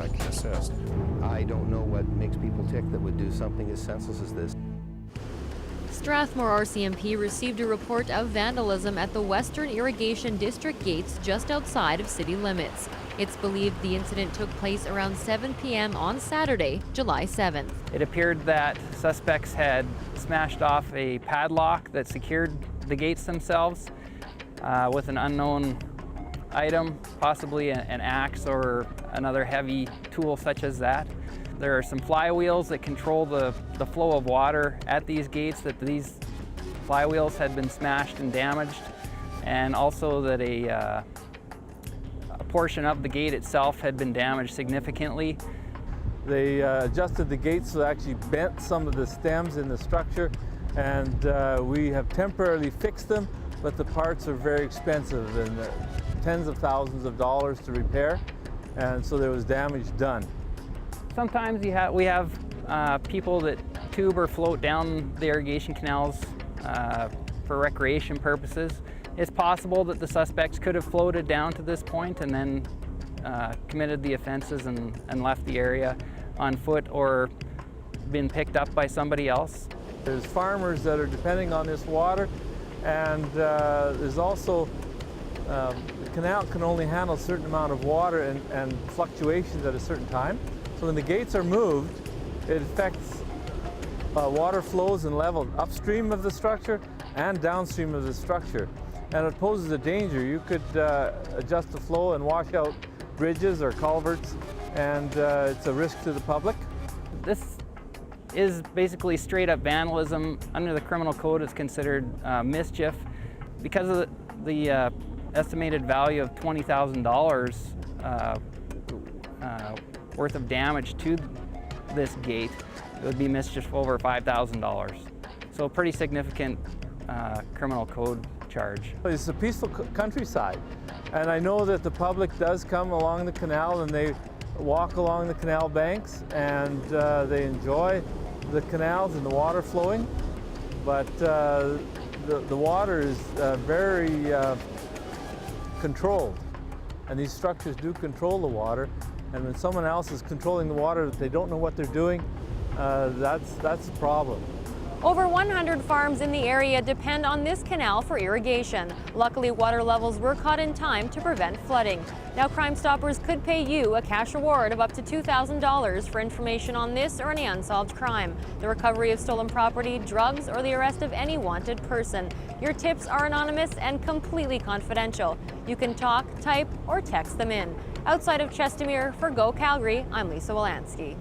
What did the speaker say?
I can assist. I don't know what makes people tick that would do something as senseless as this. Strathmore RCMP received a report of vandalism at the Western Irrigation District gates just outside of city limits. It's believed the incident took place around 7 p.m. on Saturday, July 7th. It appeared that suspects had smashed off a padlock that secured the gates themselves with an unknown item, possibly an axe or another heavy tool such as that. There are some flywheels that control the flow of water at these gates, that these flywheels had been smashed and damaged, and also that a portion of the gate itself had been damaged significantly. They adjusted the gates, so actually bent some of the stems in the structure, and we have temporarily fixed them, but the parts are very expensive and tens of thousands of dollars to repair, and so there was damage done. Sometimes we have people that tube or float down the irrigation canals for recreation purposes. It's possible that the suspects could have floated down to this point and then committed the offenses and left the area on foot or been picked up by somebody else. There's farmers that are depending on this water, and there's also the canal can only handle a certain amount of water and fluctuations at a certain time. So when the gates are moved, it affects water flows and level upstream of the structure and downstream of the structure. And it poses a danger. You could adjust the flow and wash out bridges or culverts, and it's a risk to the public. This is basically straight up vandalism. Under the criminal code, it's considered mischief. Because of the estimated value of $20,000 worth of damage to this gate, it would be mischief over $5,000. So a pretty significant criminal code charge. It's a peaceful countryside, and I know that the public does come along the canal and they walk along the canal banks, and they enjoy the canals and the water flowing, but the water is very controlled, and these structures do control the water, and when someone else is controlling the water, they don't know what they're doing, that's a problem. Over 100 farms in the area depend on this canal for irrigation. Luckily, water levels were caught in time to prevent flooding. Now, Crime Stoppers could pay you a cash reward of up to $2,000 for information on this or any unsolved crime, the recovery of stolen property, drugs, or the arrest of any wanted person. Your tips are anonymous and completely confidential. You can talk, type, or text them in. Outside of Chestermere, for Go Calgary, I'm Lisa Wolanski.